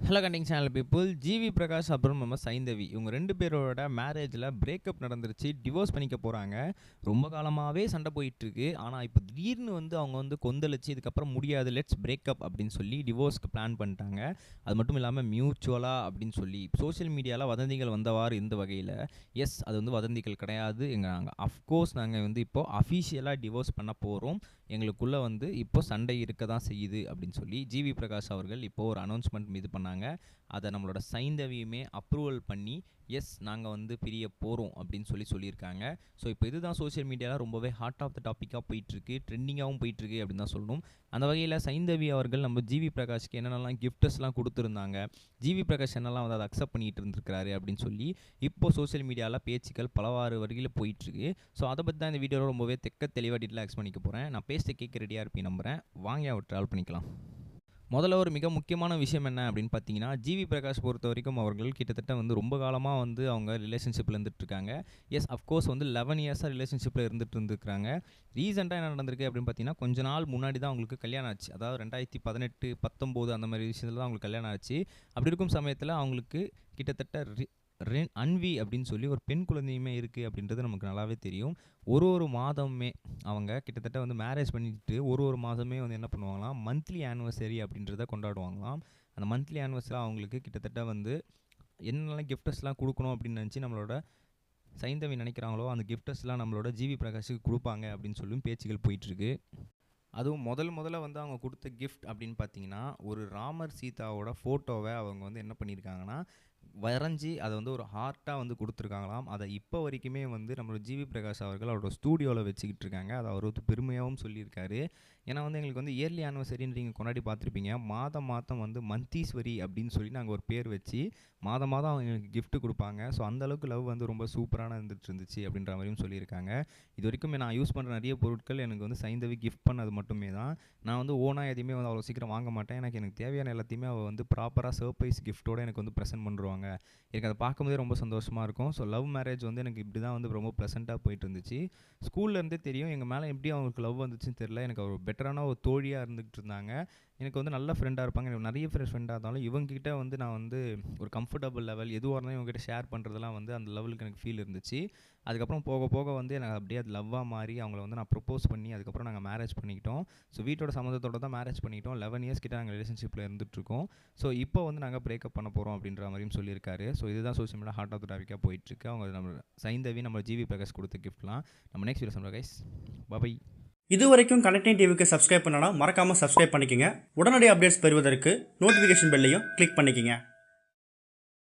Hello கண்டிங் channel people. GV Prakash அப்புறம் நம்ம சைந்தவி இவங்க 2 பேரோட மேரேஜில் பிரேக்கப் நடந்துருச்சு. டிவோர்ஸ் பண்ணிக்க போகிறாங்க. ரொம்ப காலமாகவே சண்டை போயிட்டுருக்கு. ஆனால் இப்போ திடீர்னு அவங்க கொந்தளிச்சு இதுக்கப்புறம் முடியாது, லெட்ஸ் பிரேக்கப் அப்படின்னு சொல்லி டிவோர்ஸ்க்கு பிளான் பண்ணிட்டாங்க. அது மட்டும் இல்லாமல் மியூச்சுவலாக அப்படின்னு சொல்லி சோஷியல் மீடியாவில் வதந்திகள் வந்தவாறு இந்த வகையில் எஸ் அது வதந்திகள் கிடையாது. நாங்கள் அஃப்கோர்ஸ் நாங்கள் இப்போது அஃபீஷியலாக டிவோர்ஸ் பண்ண போகிறோம். எங்களுக்குள்ளே இப்போ சண்டை இருக்க தான் செய்யுது அப்படின்னு சொல்லி ஜிவி பிரகாஷ் அவர்கள் இப்போது ஒரு அனௌன்ஸ்மெண்ட் இது பண்ணாங்க. அதை நம்மளோட சைந்தவியுமே அப்ரூவல் பண்ணி எஸ் நாங்கள் பிரிய போகிறோம் அப்படின்னு சொல்லியிருக்காங்க. ஸோ இப்போ இதுதான் சோஷியல் மீடியாவில் ரொம்பவே ஹாட் ஆஃப் த டாப்பிக்காக போயிட்டுருக்கு, ட்ரெண்டிங்காகவும் போயிட்டுருக்கு அப்படின்னு தான் சொல்லணும். அந்த வகையில் சைந்தவி அவர்கள் நம்ம ஜிவி பிரகாஷ்க்கு என்னென்னலாம் கிஃப்ட்ஸ்லாம் கொடுத்துருந்தாங்க, ஜிவி பிரகாஷ் என்னெல்லாம் அதை அக்செப்ட் பண்ணிட்டு இருந்திருக்கிறாரு அப்படின்னு சொல்லி இப்போ சோஷியல் மீடியாவில் பேச்சுக்கள் பலவாறு வரையில் போயிட்டுருக்கு. ஸோ அதை பற்றி தான் இந்த வீடியோவில் ரொம்பவே தெளிவாக டீட்டெயிலாக எக்ஸ்பிளைன் பண்ணிக்க போகிறேன். நான் பேசிட்டு கேட்க ரெடியாக இருப்பேன் நம்புகிறேன். வாங்க அவர் ட்ராவல் பண்ணிக்கலாம். முதல்ல ஒரு மிக முக்கியமான விஷயம் என்ன அப்படின்னு பார்த்தீங்கன்னா, ஜிவி பிரகாஷ் பொறுத்த வரைக்கும் அவர்கள் கிட்டத்தட்ட ரொம்ப காலமாக அவங்க ரிலேஷன்ஷிப்பில் இருந்துகிட்ருக்காங்க. எஸ் அஃப்கோர்ஸ் 11 இயர்ஸாக ரிலேஷன்ஷிப்பில் இருந்துகிட்ருக்காங்க. ரீசெண்டாக என்ன நடந்திருக்கு அப்படின்னு பார்த்தீங்கன்னா, கொஞ்ச நாள் முன்னாடி தான் அவங்களுக்கு கல்யாணம் ஆச்சு. அதாவது 2018, 19 அந்த மாதிரி விஷயத்தில் தான் அவங்களுக்கு கல்யாணம் ஆச்சு. அப்படி இருக்கும் சமயத்தில் அவங்களுக்கு கிட்டத்தட்ட அன்வி அப்படின்னு சொல்லி ஒரு பெண் குழந்தையுமே இருக்குது அப்படின்றது நமக்கு நல்லாவே தெரியும். ஒரு மாதமே அவங்க கிட்டத்தட்ட மேரேஜ் பண்ணிட்டு ஒரு மாதமே என்ன பண்ணுவாங்களாம், மந்த்லி ஆனிவர்சரி அப்படின்றத கொண்டாடுவாங்களாம். அந்த மந்த்லி ஆனிவர்சரி அவங்களுக்கு கிட்டத்தட்ட என்னெல்லாம் கிஃப்ட்ஸ்லாம் கொடுக்கணும் அப்படின்னு நினச்சி நம்மளோட சைந்தவி நினைக்கிறாங்களோ அந்த கிஃப்ட்ஸ்லாம் நம்மளோட ஜிவி பிரகாஷுக்கு கொடுப்பாங்க அப்படின்னு சொல்லி பேச்சுகள் போயிட்டுருக்கு. அதுவும் முதல்ல அவங்க கொடுத்த கிஃப்ட் அப்படின்னு பார்த்தீங்கன்னா, ஒரு ராமர் சீதாவோட ஃபோட்டோவை அவங்க என்ன பண்ணியிருக்காங்கன்னா வரைஞ்சி அதை ஒரு ஹார்ட்டாக கொடுத்துருக்காங்களாம். அதை இப்போ வரைக்குமே நம்மளோட ஜிவி பிரகாஷ் அவர்கள் அவரோட ஸ்டூடியோவில் வச்சுக்கிட்டு இருக்காங்க. அதை அவர் பெருமையாகவும் சொல்லியிருக்காரு. ஏன்னா எங்களுக்கு இயர்லி ஆனிவர்சரின்னு நீங்கள் கொண்டாடி பார்த்துருப்பீங்க. மாதம் மந்தீஸ்வரி அப்படின்னு சொல்லி நாங்கள் ஒரு பேர் வச்சு மாதம் அவங்க எங்களுக்கு கிஃப்ட் கொடுப்பாங்க. ஸோ அந்தளவுக்கு லவ் ரொம்ப சூப்பரான இருந்துச்சு அப்படின்ற மாதிரியும் சொல்லியிருக்காங்க. இது வரைக்கும் நான் யூஸ் பண்ணுற நிறைய பொருட்கள் எனக்கு சைந்தவி கிஃப்ட் பண்ணது மட்டுமே தான். நான் ஓனாக எதையுமே அவ்வளோ சீக்கிரம் வாங்க மாட்டேன். எனக்கு தேவையான எல்லாத்தையுமே அவள் ப்ராப்பராக சர்ப்ரைஸ் கிஃப்ட்டோடு எனக்கு ப்ரெசென்ட் பண்ணுவாங்க. எனக்கு அதை பார்க்கும்போதே ரொம்ப சந்தோஷமாக இருக்கும். ஸோ லவ் மேரேஜ் எனக்கு இப்படி தான் ரொம்ப ப்ளசண்ட்டாக போயிட்டு இருந்துச்சு. ஸ்கூல்லேருந்தே தெரியும் எங்கள் மேலே எப்படி அவங்களுக்கு லவ் வந்துச்சுன்னு தெரியல. எனக்கு ஒரு பெட்டரான ஒரு தோழியாக இருந்துகிட்டு இருந்தாங்க. எனக்கு நல்ல ஃப்ரெண்டாக இருப்பாங்க. எனக்கு நிறைய ஃப்ரெண்டாக இருந்தாலும் இவங்ககிட்ட நான் ஒரு கம்ஃபர்டபுள் லெவல் எதுவாக இருந்தாலும் இவங்ககிட்ட ஷேர் பண்ணுறதுலாம் அந்த லெவலுக்கு எனக்கு ஃபீல் இருந்துச்சு. அதுக்கப்புறம் போக எனக்கு அப்படியே அது லவ்வாக மாறி அவங்கள நான் ப்ரப்போஸ் பண்ணி அதுக்கப்புறம் நாங்கள் மேரேஜ் பண்ணிக்கிட்டோம். ஸோ வீட்டோட சம்மந்தத்தோடு தான் மேரேஜ் பண்ணிக்கிட்டோம். 11 இயர்ஸ் கிட்ட நாங்கள் ரிலேஷன்ஷிப்பில் இருந்துகிட்ருக்கோம். ஸோ இப்போ நாங்கள் பிரேக்கப் பண்ண போகிறோம் அப்படின்ற மாதிரியும் சொல்லியிருக்காரு. ஸோ இதுதான் social media heart of the டாபிக்காக போயிட்டுருக்கு. அவங்க நம்ம சைந்தவி நம்ம ஜிவி பிரகாஷ் கொடுத்த கிஃப்ட்லாம் நம்ம நெக்ஸ்ட் வீடியோ சொல்கிறோம் கைஸ். பாய். இது வரைக்கும் கனெக்டிங் டிவிக்கு சப்ஸ்கிரைப் பண்ணனா மறக்காமல் சப்ஸ்கிரைப் பண்ணிக்கங்க. உடனடி அப்டேட்ஸ் பெறுவதற்கு நோட்டிஃபிகேஷன் பெல்லையும் கிளிக் பண்ணிக்கங்க.